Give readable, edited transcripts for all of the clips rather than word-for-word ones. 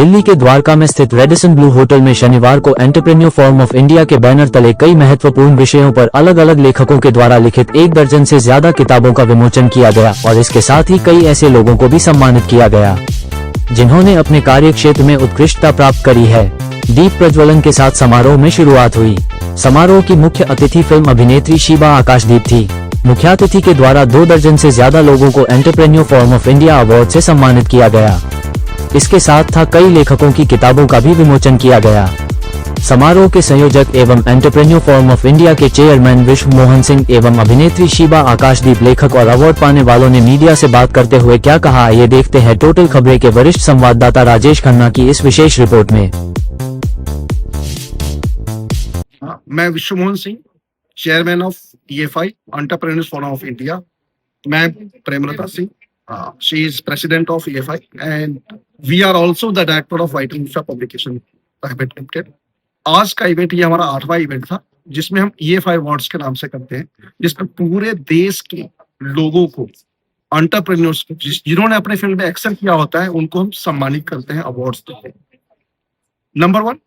दिल्ली के द्वारका में स्थित रेडिसन ब्लू होटल में शनिवार को एंटरप्रेन्योर फोरम ऑफ इंडिया के बैनर तले कई महत्वपूर्ण विषयों पर अलग अलग लेखकों के द्वारा लिखित 1 दर्जन से ज्यादा किताबों का विमोचन किया गया और इसके साथ ही कई ऐसे लोगों को भी सम्मानित किया गया जिन्होंने अपने कार्य क्षेत्र में उत्कृष्टता प्राप्त करी है। दीप प्रज्वलन के साथ समारोह में शुरुआत हुई। समारोह की मुख्य अतिथि फिल्म अभिनेत्री शीबा आकाशदीप थी। मुख्यातिथि के द्वारा 2 दर्जन से ज्यादा लोगों को entrepreneur forum of India award से सम्मानित किया गया। इसके साथ था कई लेखकों की किताबों का भी विमोचन किया गया। समारोह के संयोजक एवं एंटरप्रेन्योर फोरम ऑफ इंडिया के चेयरमैन विश्व मोहन सिंह एवं अभिनेत्री शीबा आकाशदीप लेखक और अवार्ड पाने वालों ने मीडिया से बात करते हुए क्या कहा, ये देखते हैं टोटल खबरें के वरिष्ठ संवाददाता राजेश खन्ना की इस विशेष रिपोर्ट में। मैं विश्व Mohan Singh, chairman of EFI entrepreneurs forum of India. मैं Premlata Singh, she is president of EFI and we are also the director of White Infra Publication Private Limited। आज का इवेंट ये हमारा 8वां इवेंट था जिसमें हम EFI अवार्ड्स के नाम से करते हैं, जिसमें पूरे देश के लोगों को, एंटरप्रेन्योर्स को जिन्होंने अपने फील्ड में एक्सेल किया होता है उनको हम सम्मानित करते हैं, अवार्ड्स देते हैं। नंबर 1,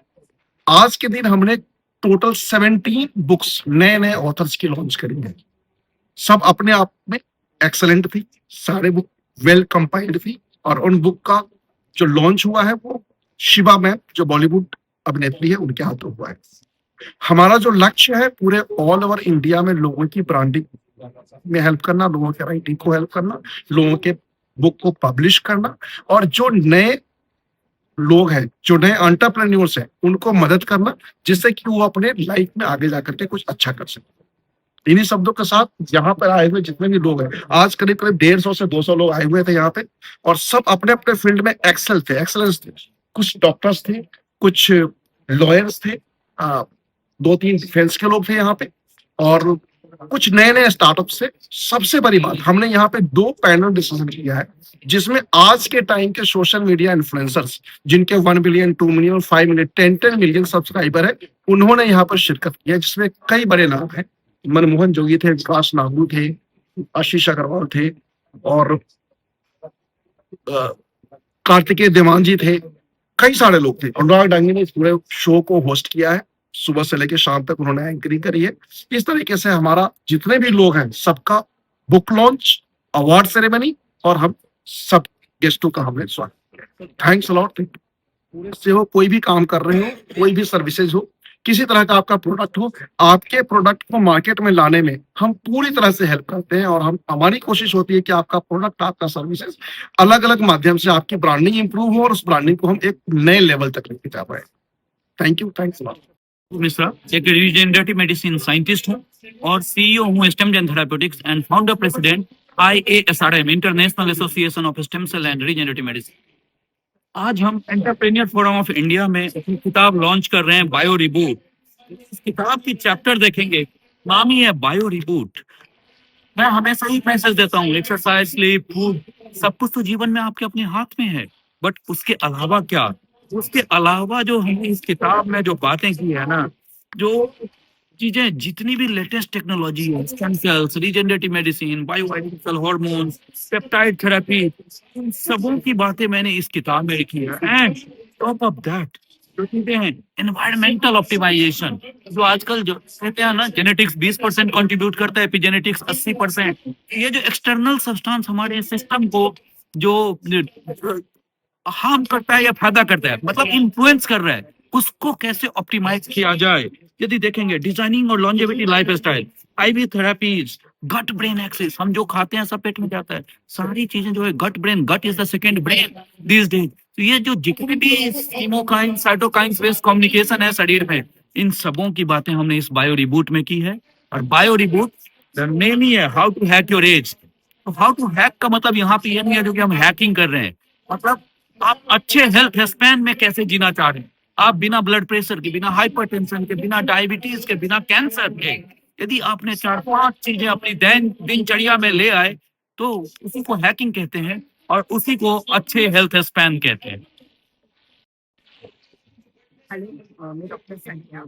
आज के दिन हमने टोटल 17 बुक्स नए ऑथर्स की लॉन्च करी है। सब अपने आप में एक्सेलेंट थी, सारे बुक वेल कंपाइल्ड थी और उन बुक का जो लॉन्च हुआ है वो शिबा मैम जो बॉलीवुड अभिनेत्री है उनके हाथों हुआ है। हमारा जो लक्ष्य है पूरे ऑल ओवर इंडिया में लोगों की ब्रांडिंग में हेल्प करना, लोगों के राइटिंग को हेल्प करना, लोगों के बुक को पब्लिश करना और जो नए लोग हैं, जो नए एंटरप्रेन्योर्स हैं, उनको मदद करना जिससे कि वो अपने लाइफ में आगे जाकर के कुछ अच्छा कर सके। इन्हीं शब्दों के साथ यहाँ पर आए हुए जितने भी लोग हैं, आज करीब 150 से 200 लोग आए हुए थे यहाँ पे और सब अपने अपने फील्ड में एक्सेलेंस थे। कुछ डॉक्टर्स थे, कुछ लॉयर्स थे, 2-3 डिफेंस के लोग थे यहाँ पे और कुछ नए स्टार्टअप से। सबसे बड़ी बात, हमने यहाँ पे 2 पैनल डिस्कशन किया है जिसमें आज के टाइम के सोशल मीडिया इन्फ्लुएंसर्स जिनके 1 billion, 2 million, 5 million, 10 million subscriber है, उन्होंने यहाँ पर शिरकत की है, जिसमें कई बड़े नाम है। मनमोहन जोगी थे, विकास नागू थे, आशीष अग्रवाल थे और कार्तिकेय देवान जी थे, कई सारे लोग थे। अनुराग डांगी ने इस पूरे शो को होस्ट किया है, सुबह से लेकर शाम तक उन्होंने एंकरिंग करी है। इस तरीके से हमारा जितने भी लोग हैं सबका बुक लॉन्च, अवार्ड सेरेमनी और हम सब गेस्टों का हमने स्वागत। Thanks a lot. पूरे से हो, कोई भी काम कर रहे हो, कोई भी सर्विसेज हो, किसी तरह का आपका प्रोडक्ट हो, आपके प्रोडक्ट को मार्केट में लाने में हम पूरी तरह से हेल्प करते हैं और हमारी कोशिश होती है कि आपका प्रोडक्ट, आपका सर्विसेज अलग अलग माध्यम से आपकी ब्रांडिंग इंप्रूव हो और उस ब्रांडिंग को हम एक नए लेवल तक लेके जा पाए। Thank you, thanks a lot. Mishra एक रीजेनरेटिव मेडिसिन साइंटिस्ट हूँ और CEO हूँ stem gen therapeutics and founder president IASRM international association of stem cell and regenerative medicine. आज हम एंटरप्रेन्योर फोरम ऑफ इंडिया में अपनी किताब लॉन्च कर रहे हैं, बायो रिबूट। इस किताब की चैप्टर देखेंगे, नाम ही है बायो रिबूट। मैं हमेशा ही मैसेज देता हूँ, एक्सरसाइज, स्लीप, फूड, सब कुछ तो जीवन में आपके अपने हाथ में है, बट उसके अलावा क्या? उसके अलावा जो हमने इस किताब में जो बातें की है ना, जो चीजें, जितनी भी लेटेस्ट टेक्नोलॉजी है, stem cells, regenerative medicine, bioidentical hormones, peptide therapy, इन सबों की बातें मैंने इस किताब में लिखी है। एंड टॉप ऑफ दैट जो चीजें हैं, एनवायरमेंटल ऑप्टिमाइजेशन, जो आजकल जो कहते हैं ना, जेनेटिक्स 20% कंट्रीब्यूट करता है, एपिजेनेटिक्स 80%। ये जो एक्सटर्नल सब्सटेंस हमारे सिस्टम को जो हार्म करता है या फायदा करता है, मतलब इन्फ्लुएंस कर रहा है, उसको कैसे ऑप्टिमाइज किया जाए। यदि देखेंगे डिजाइनिंग और longevity lifestyle, IV therapies, gut brain axis, हम जो खाते हैं सब पेट में जाता है, सारी चीजें जो है gut brain, gut is the second brain this days. तो ये जो जितने भी कीमोकाइन, साइटोकाइन बेस्ड कम्युनिकेशन है शरीर में, इन सबों की बातें हमने इस बायो रिबूट में की है। और बायो रिबूट द नेम ही है how to hack your age. तो हाउ टू हैक का मतलब यहाँ पे ये नहीं है जो कि हम हैकिंग कर रहे हैं, मतलब आप अच्छे हेल्थ स्पैन में कैसे जीना चाह रहे हैं, आप बिना ब्लड प्रेशर के, बिना हाइपरटेंशन के, बिना डायबिटीज के, बिना कैंसर के, यदि आपने 4-5 चीजें अपनी दिनचर्या में ले आए तो उसी को हैकिंग कहते हैं और उसी को अच्छे हेल्थ स्पैन कहते हैं। हेलो, मैं डॉक्टर संध्या।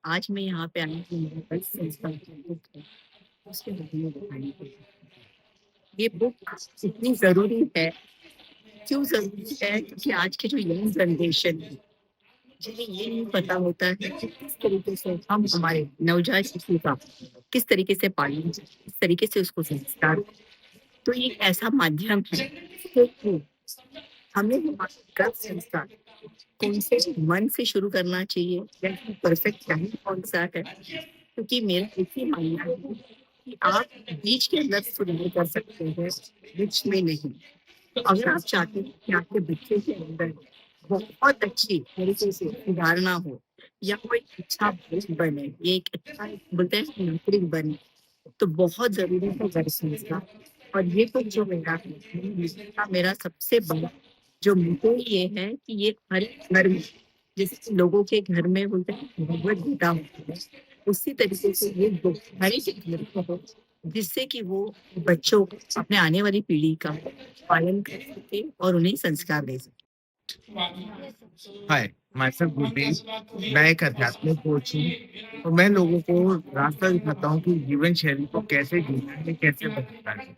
आज मैं यहाँ पे आई हूँ, मेरे पास संस्था की बुक है, उसके बारे में बताने के लिए। ये बुक इतनी ज़रूरी है क्यों जरूरी है? क्योंकि आज की जो यंग जनरेशन है, जिन्हें ये नहीं पता होता है कि किस तरीके से हम हमारे नवजात शिशु का किस तरीके से पालें, किस तरीके से उसको संस्कार दें। तो ये एक ऐसा माध्यम है कि हमें हमारे गर्भ संस्कार कौन से मन से शुरू करना चाहिए या परफेक्ट टाइम कौन सा है, क्योंकि मेरा एक ही मानना है कि आप बीच के अंदर सुधार कर सकते हैं, बीच में नहीं। तो अगर आप चाहते हैं कि आपके बच्चे के अंदर बहुत अच्छी तरीके से सुधारना हो या कोई अच्छा दोस्त बने, ये एक अच्छा बोलते हैं नागरिक बने, तो बहुत जरूरी है घर संस्कार। और ये तो जो मेरा सबसे बड़ा जो मोटो ये है कि ये हर घर में, जैसे लोगों के घर में बोलते हैं भगवत गीता होती है, उसी तरीके से ये हर एक घर में हो, जिससे कि वो बच्चों को अपने आने वाली पीढ़ी का पालन कर सके और उन्हें संस्कार दे सके। हाय, माइसेल्फ गुरदेव। मैं एक आध्यात्मिक कोच हूँ और मैं लोगों को रास्ता दिखाता हूँ कि जीवन शैली को कैसे जीना है, कैसे बदलना है।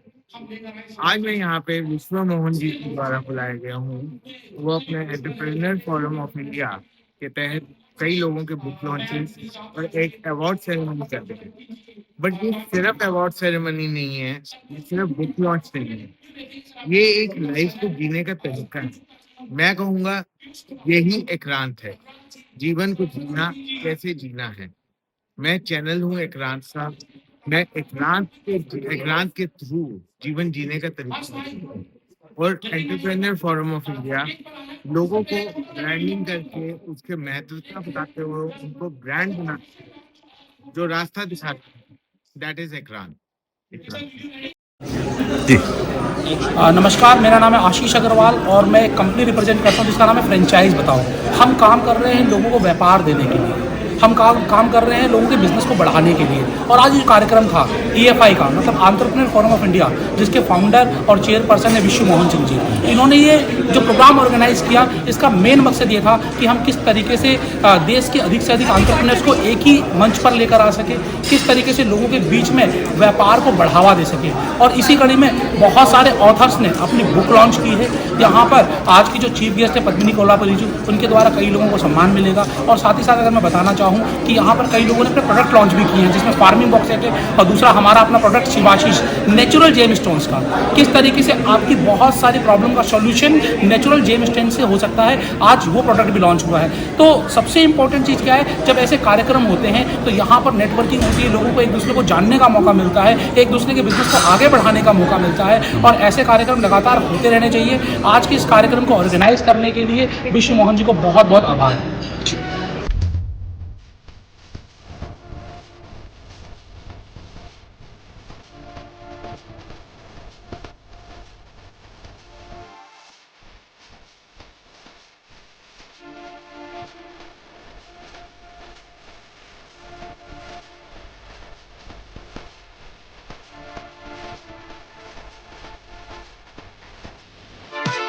आज मैं यहाँ पे विश्व मोहन जी के द्वारा बुलाया गया हूँ। वो अपने एंटरप्रेन्योर फोरम ऑफ इंडिया के तहत कई लोगों के बुक लॉन्चेस और एक अवार्ड सेरेमनी करते हैं। बट ये सिर्फ अवार्ड सेरेमनी नहीं है, ये सिर्फ बुक लॉन्च नहीं है, ये एक लाइफ को जीने का तरीका है। मैं कहूँगा यही एकांत है, जीवन को जीना कैसे जीना है। मैं चैनल हूँ एकांत का। मैं एकांत के थ्रू जीवन जीने का तरीका बताता हूँ। और एंटरप्रेन्योर फोरम ऑफ इंडिया लोगों को ब्रांडिंग करके उसके महत्वता बताते हुए उनको ब्रांड बनाते हैं, जो रास्ता दिखाते हैं, दैट इज एकांत। नमस्कार, मेरा नाम है आशीष अग्रवाल और मैं एक कंपनी रिप्रेजेंट करता हूँ जिसका नाम है फ्रेंचाइज बताओ। हम काम कर रहे हैं लोगों को व्यापार देने के लिए, हम काम कर रहे हैं लोगों के बिजनेस को बढ़ाने के लिए। और आज जो कार्यक्रम था EFI का, मतलब एंटरप्रेन्योर फोरम ऑफ इंडिया, जिसके फाउंडर और चेयरपर्सन है विश्व मोहन सिंह जी, इन्होंने ये जो प्रोग्राम ऑर्गेनाइज किया, इसका मेन मकसद ये था कि हम किस तरीके से देश के अधिक से अधिक एंटरप्रेन्योर्स को एक ही मंच पर लेकर आ सके, किस तरीके से लोगों के बीच में व्यापार को बढ़ावा दे सके। और इसी कड़ी में बहुत सारे ऑथर्स ने अपनी बुक लॉन्च की है। यहाँ पर आज की जो चीफ गेस्ट है पद्मिनी कोल्हापुरी जी, उनके द्वारा कई लोगों को सम्मान मिलेगा। और साथ ही साथ अगर मैं बताना चाहूँ कि यहाँ पर कई लोगों ने अपने प्रोडक्ट लॉन्च भी किए हैं, जिसमें फार्मिंग बॉक्स है और दूसरा हमारा अपना product Shivashish natural gemstones का, किस तरीके से आपकी बहुत सारी प्रॉब्लम का सॉल्यूशन नेचुरल जेम स्टोन से हो सकता है, आज वो प्रोडक्ट भी लॉन्च हुआ है। तो सबसे इंपॉर्टेंट चीज़ क्या है, जब ऐसे कार्यक्रम होते हैं तो यहाँ पर नेटवर्किंग होती है, लोगों को एक दूसरे को जानने का मौका मिलता है, एक दूसरे के बिजनेस को आगे बढ़ाने का मौका मिलता है। और ऐसे कार्यक्रम लगातार होते रहने चाहिए। आज के इस कार्यक्रम को ऑर्गेनाइज करने के लिए विश्व मोहन जी को बहुत बहुत आभार।